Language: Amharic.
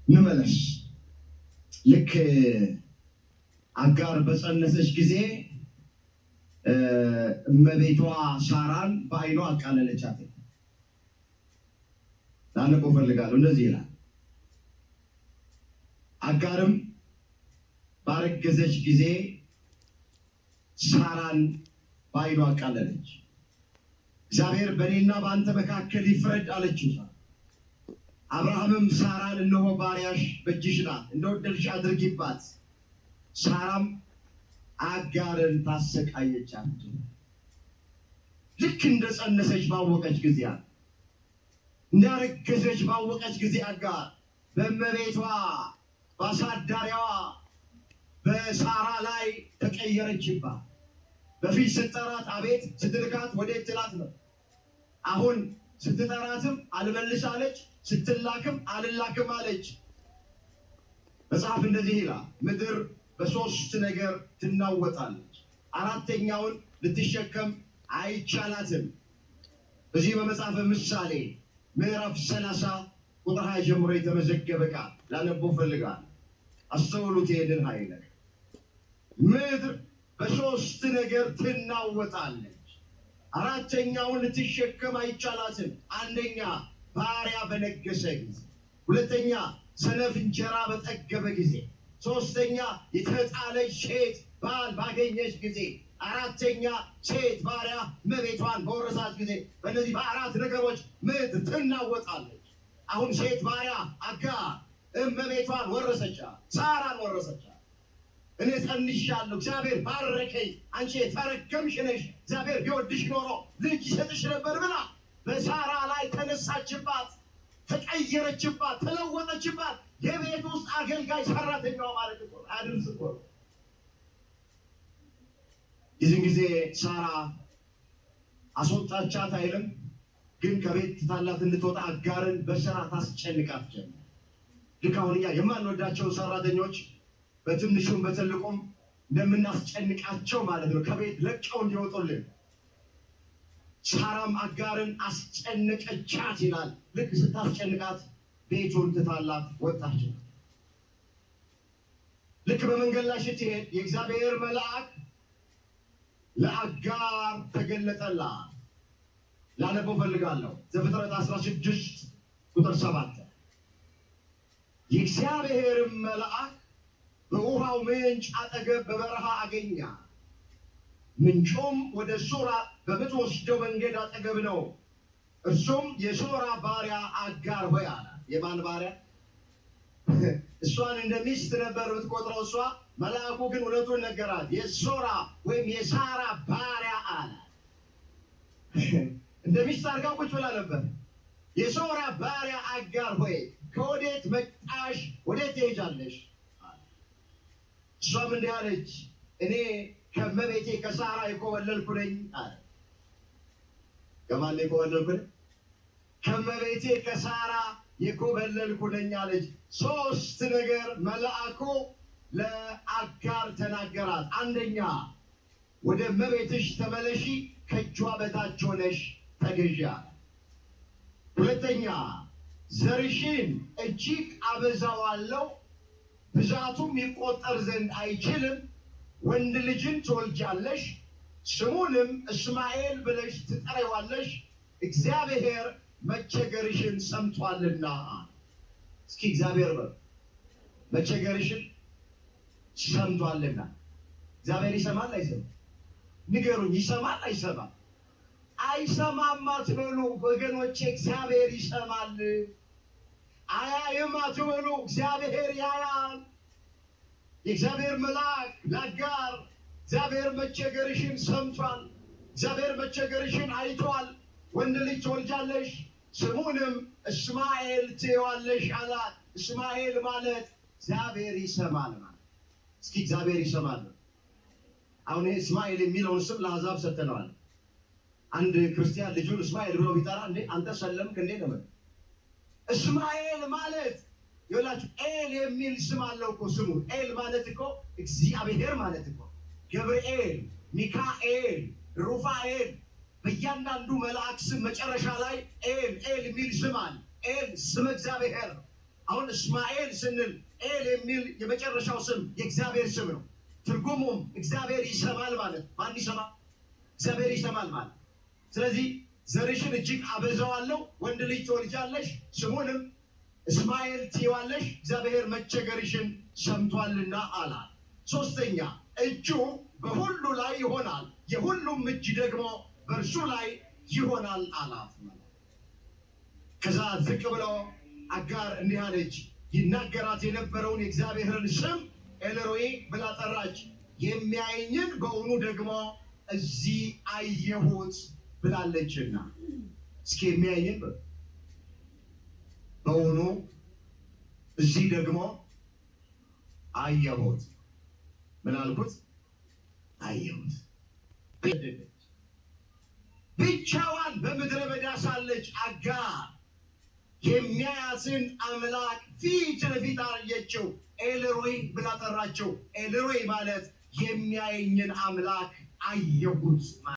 ንመለስ ልክ አጋር በጸነሰች ጊዜ እመቤቷ ሳራን በዓይኗ አቃለለቻት። ላነበው ፈልጋለሁ። እንደዚህ ይላል። አጋርም ባረገዘች ጊዜ ሳራን በዓይኗ አቃለለች። እግዚአብሔር በእኔና በአንተ መካከል ይፍረድ አለችው። አብርሃምም ሳራን እነሆ ባሪያሽ በእጅሽ ናት፣ እንደወደድሽ አድርጊባት። ሳራም አጋርን ታሰቃየቻት። ልክ እንደጸነሰች ባወቀች ጊዜ እንዳረገዘች ባወቀች ጊዜ አጋር በእመቤቷ በአሳዳሪዋ በሳራ ላይ ተቀየረችባት። በፊት ስትጠራት አቤት ስትልካት ወዴት ትላት ነው። አሁን ስትጠራትም አልመልሳለች፣ ስትላክም አልላክም አለች። መጽሐፍ እንደዚህ ይላል፣ ምድር በሶስት ነገር ትናወጣለች፣ አራተኛውን ልትሸከም አይቻላትም። በዚህ በመጽሐፈ ምሳሌ ምዕራፍ 30 ቁጥር 20 ጀምሮ የተመዘገበ ቃል ላነበው ፈልጋለሁ። አስተውሉት ይሄንን ኃይለ ምድር በሶስት ነገር ትናወጣለች፣ አራተኛውን ልትሸከም አይቻላትም። አንደኛ ባሪያ በነገሰ ጊዜ፣ ሁለተኛ ሰነፍ እንጀራ በጠገበ ጊዜ፣ ሶስተኛ የተጣለች ሴት ባል ባገኘች ጊዜ፣ አራተኛ ሴት ባሪያ እመቤቷን በወረሳት ጊዜ። በእነዚህ በአራት ነገሮች ምድር ትናወጣለች። አሁን ሴት ባሪያ አጋር እመቤቷን ወረሰቻ፣ ሳራን ወረሰቻ። እኔ ጸንሻለሁ፣ እግዚአብሔር ባረከኝ፣ አንቺ የተረገምሽ ነሽ፣ እግዚአብሔር ቢወድሽ ኖሮ ልጅ ይሰጥሽ ነበር ብላ በሳራ ላይ ተነሳችባት፣ ተቀየረችባት፣ ተለወጠችባት። የቤት ውስጥ አገልጋይ ሰራተኛዋ ማለት እኮ አድርስ እኮ። ይህን ጊዜ ሳራ አስወጣቻት አይልም፣ ግን ከቤት ትታላት እንድትወጣ አጋርን በስራ ታስጨንቃት ጀመር። ልክ አሁን እኛ የማንወዳቸው ሰራተኞች በትንሹም በትልቁም እንደምናስጨንቃቸው ማለት ነው፣ ከቤት ለቀው እንዲወጡልን። ሳራም አጋርን አስጨነቀቻት ይላል። ልክ ስታስጨንቃት ቤቱን ትታላት ወጣች። ልክ በመንገድ ላይ ስትሄድ የእግዚአብሔር መልአክ ለአጋር ተገለጠላት። ላነበው ፈልጋለሁ። ዘፍጥረት 16 ቁጥር 7 የእግዚአብሔርም መልአክ በውሃው ምንጭ አጠገብ በበረሃ አገኛ። ምንጩም ወደ ሶራ በምትወስደው መንገድ አጠገብ ነው። እርሱም የሶራ ባሪያ አጋር ሆይ አላት። የማን ባሪያ? እሷን እንደ ሚስት ነበር የምትቆጥረው እሷ። መልአኩ ግን እውነቱን ነገራት። የሶራ ወይም የሳራ ባሪያ አላት። እንደ ሚስት አድርጋ ቁጭ ብላ ነበር። የሶራ ባሪያ አጋር ሆይ ከወዴት መጣሽ? ወዴት ትሄጃለሽ? እሷም እንዲህ አለች፣ እኔ ከመቤቴ ከሳራ የኮበለልኩ ነኝ አለ። ከማን የኮበለልኩ ነኝ? ከመቤቴ ከሳራ የኮበለልኩ ነኝ አለች። ሶስት ነገር መልአኩ ለአጋር ተናገራት። አንደኛ ወደ መቤትሽ ተመለሺ፣ ከእጇ በታች ሆነሽ ተገዢ አለ። ሁለተኛ ዘርሽን እጅግ አበዛዋለሁ፣ ብዛቱም ይቆጠር ዘንድ አይችልም። ወንድ ልጅን ትወልጃለሽ፣ ስሙንም እስማኤል ብለሽ ትጠሪዋለሽ፣ እግዚአብሔር መቸገርሽን ሰምቷልና። እስኪ እግዚአብሔር መቸገርሽን ሰምቷልና። እግዚአብሔር ይሰማል አይሰማም? ንገሩኝ። ይሰማል አይሰማም? አይሰማም አትበሉ ወገኖቼ። እግዚአብሔር ይሰማል። አያይም አትበሉ፣ እግዚአብሔር ያያል። የእግዚአብሔር መልአክ ለአጋር እግዚአብሔር መቸገርሽን ሰምቷል፣ እግዚአብሔር መቸገርሽን አይቷል። ወንድ ልጅ ትወልጃለሽ፣ ስሙንም እስማኤል ትይዋለሽ አላት። እስማኤል ማለት እግዚአብሔር ይሰማል ማለት። እስኪ እግዚአብሔር ይሰማል። አሁን እስማኤል የሚለውን ስም ለአሕዛብ ሰጥተነዋል። አንድ ክርስቲያን ልጁን እስማኤል ብሎ ቢጠራ እንዴ አንተ ሰለምክ እንዴ ነው? እስማኤል ማለት ይላችሁ ኤል የሚል ስም አለው እኮ። ስሙ ኤል ማለት እኮ እግዚአብሔር ማለት እኮ። ገብርኤል፣ ሚካኤል፣ ሩፋኤል በእያንዳንዱ መልአክ ስም መጨረሻ ላይ ኤል ኤል የሚል ስም አለ። ኤል ስም እግዚአብሔር ነው። አሁን እስማኤል ስንል ኤል የሚል የመጨረሻው ስም የእግዚአብሔር ስም ነው። ትርጉሙም እግዚአብሔር ይሰማል ማለት። ማን ይሰማል? እግዚአብሔር ይሰማል ማለት። ስለዚህ ዘርሽን እጅግ አበዛዋለሁ፣ ወንድ ልጅ ትወልጃለሽ፣ ስሙንም እስማኤል ትይዋለሽ፣ እግዚአብሔር መቸገርሽን ሰምቷልና አላት። ሶስተኛ እጁ በሁሉ ላይ ይሆናል፣ የሁሉም እጅ ደግሞ በእርሱ ላይ ይሆናል አላት። ከዛ ዝቅ ብሎ አጋር እንዲህ አለች፣ ይናገራት የነበረውን የእግዚአብሔርን ስም ኤልሮይ ብላ ጠራች። የሚያየኝን በእውኑ ደግሞ እዚህ አየሁት ብላለችና። እስኪ የሚያየኝን በእውኑ እዚህ ደግሞ አየሁት። ምን አልኩት? አየሁት። ብቻዋን በምድረ በዳ ሳለች አጋር የሚያያትን አምላክ ፊት ለፊት አየችው። ኤልሮይ ብላ ጠራቸው። ኤልሮይ ማለት የሚያየኝን አምላክ አየሁት።